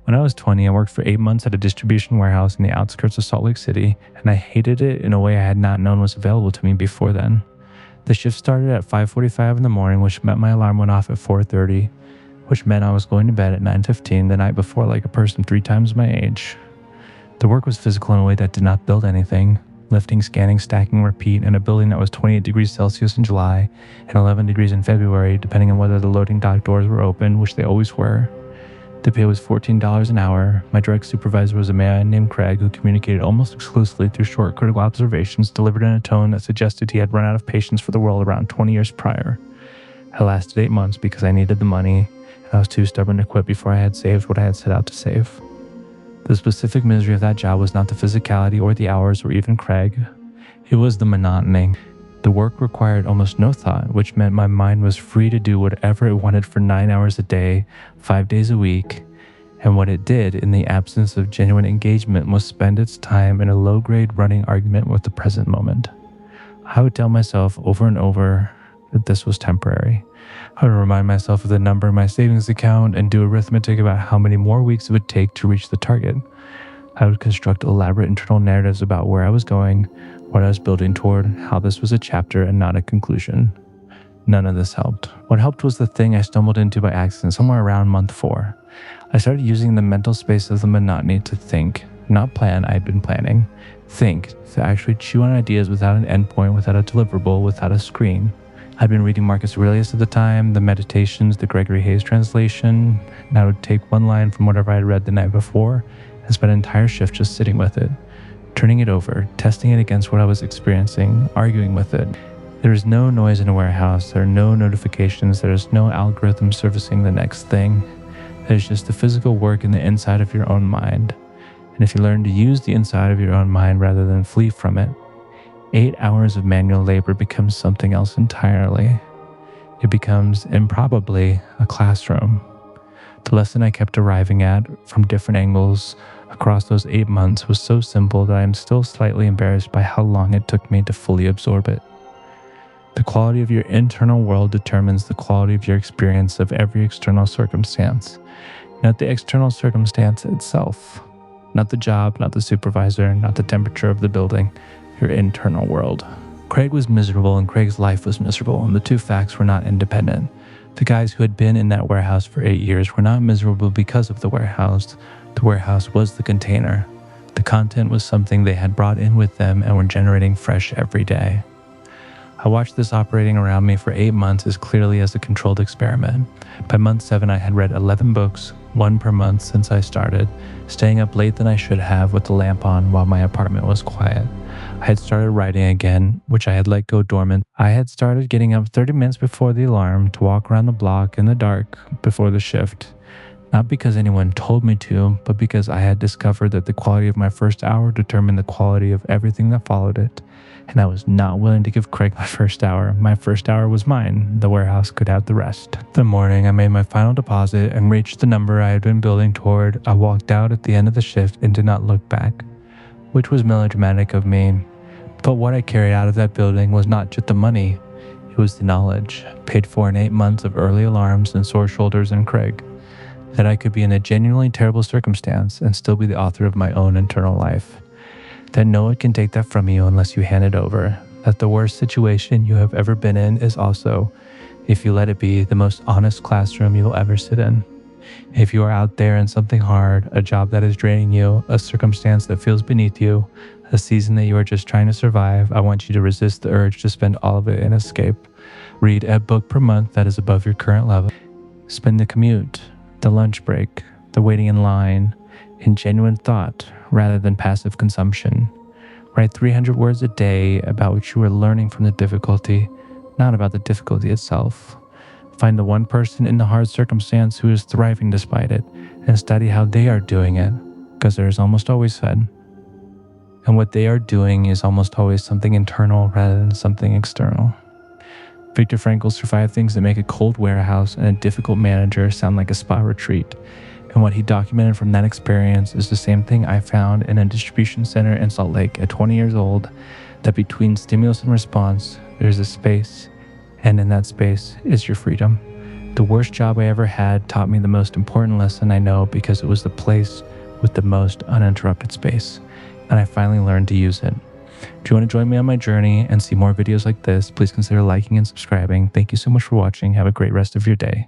When I was 20, I worked for 8 months at a distribution warehouse in the outskirts of Salt Lake City, and I hated it in a way I had not known was available to me before then. The shift started at 5:45 in the morning, which meant my alarm went off at 4:30, which meant I was going to bed at 9:15 the night before like a person 3 times my age. The work was physical in a way that did not build anything. Lifting, scanning, stacking, repeat in a building that was 28 degrees Celsius in July and 11 degrees in February, depending on whether the loading dock doors were open, which they always were. The pay was $14 an hour. My direct supervisor was a man named Craig who communicated almost exclusively through short, critical observations delivered in a tone that suggested he had run out of patience for the world around 20 years prior. I lasted 8 months because I needed the money, and I was too stubborn to quit before I had saved what I had set out to save. The specific misery of that job was not the physicality or the hours or even Craig. It was the monotony. The work required almost no thought, which meant my mind was free to do whatever it wanted for 9 hours a day, 5 days a week. And what it did in the absence of genuine engagement was spend its time in a low-grade running argument with the present moment. I would tell myself over and over that this was temporary. I would remind myself of the number in my savings account and do arithmetic about how many more weeks it would take to reach the target. I would construct elaborate internal narratives about where I was going, what I was building toward, how this was a chapter and not a conclusion. None of this helped. What helped was the thing I stumbled into by accident somewhere around month 4. I started using the mental space of the monotony to think, not plan. I'd been planning. Think, to actually chew on ideas without an endpoint, without a deliverable, without a screen. I'd been reading Marcus Aurelius at the time, the Meditations, the Gregory Hayes translation, and I would take one line from whatever I had read the night before and spend an entire shift just sitting with it, turning it over, testing it against what I was experiencing, arguing with it. There is no noise in a warehouse, there are no notifications, there is no algorithm servicing the next thing. There's just the physical work in the inside of your own mind. And if you learn to use the inside of your own mind rather than flee from it, 8 hours of manual labor becomes something else entirely. It becomes, improbably, a classroom. The lesson I kept arriving at from different angles across those 8 months was so simple that I am still slightly embarrassed by how long it took me to fully absorb it. The quality of your internal world determines the quality of your experience of every external circumstance, not the external circumstance itself, not the job, not the supervisor, not the temperature of the building, your internal world. Craig was miserable and Craig's life was miserable, and the two facts were not independent. The guys who had been in that warehouse for 8 years were not miserable because of the warehouse. The warehouse was the container. The content was something they had brought in with them and were generating fresh every day. I watched this operating around me for 8 months as clearly as a controlled experiment. By month 7, I had read 11 books, 1 per month since I started, staying up late than I should have with the lamp on while my apartment was quiet. I had started writing again, which I had let go dormant. I had started getting up 30 minutes before the alarm to walk around the block in the dark before the shift. Not because anyone told me to, but because I had discovered that the quality of my first hour determined the quality of everything that followed it. And I was not willing to give Craig my first hour. My first hour was mine. The warehouse could have the rest. The morning I made my final deposit and reached the number I had been building toward, I walked out at the end of the shift and did not look back, which was melodramatic of me. But what I carried out of that building was not just the money, it was the knowledge, paid for in 8 months of early alarms and sore shoulders and Craig, that I could be in a genuinely terrible circumstance and still be the author of my own internal life. That no one can take that from you unless you hand it over. That the worst situation you have ever been in is also, if you let it be, the most honest classroom you will ever sit in. If you are out there in something hard, a job that is draining you, a circumstance that feels beneath you, a season that you are just trying to survive, I want you to resist the urge to spend all of it in escape. Read a book per month that is above your current level. Spend the commute, the lunch break, the waiting in line, in genuine thought rather than passive consumption. Write 300 words a day about what you are learning from the difficulty, not about the difficulty itself. Find the one person in the hard circumstance who is thriving despite it and study how they are doing it, because there is almost always fed. And what they are doing is almost always something internal rather than something external. Viktor Frankl's survived things that make a cold warehouse and a difficult manager sound like a spa retreat. And what he documented from that experience is the same thing I found in a distribution center in Salt Lake at 20 years old, that between stimulus and response, there's a space, and in that space is your freedom. The worst job I ever had taught me the most important lesson I know because it was the place with the most uninterrupted space, and I finally learned to use it. If you want to join me on my journey and see more videos like this, please consider liking and subscribing. Thank you so much for watching. Have a great rest of your day.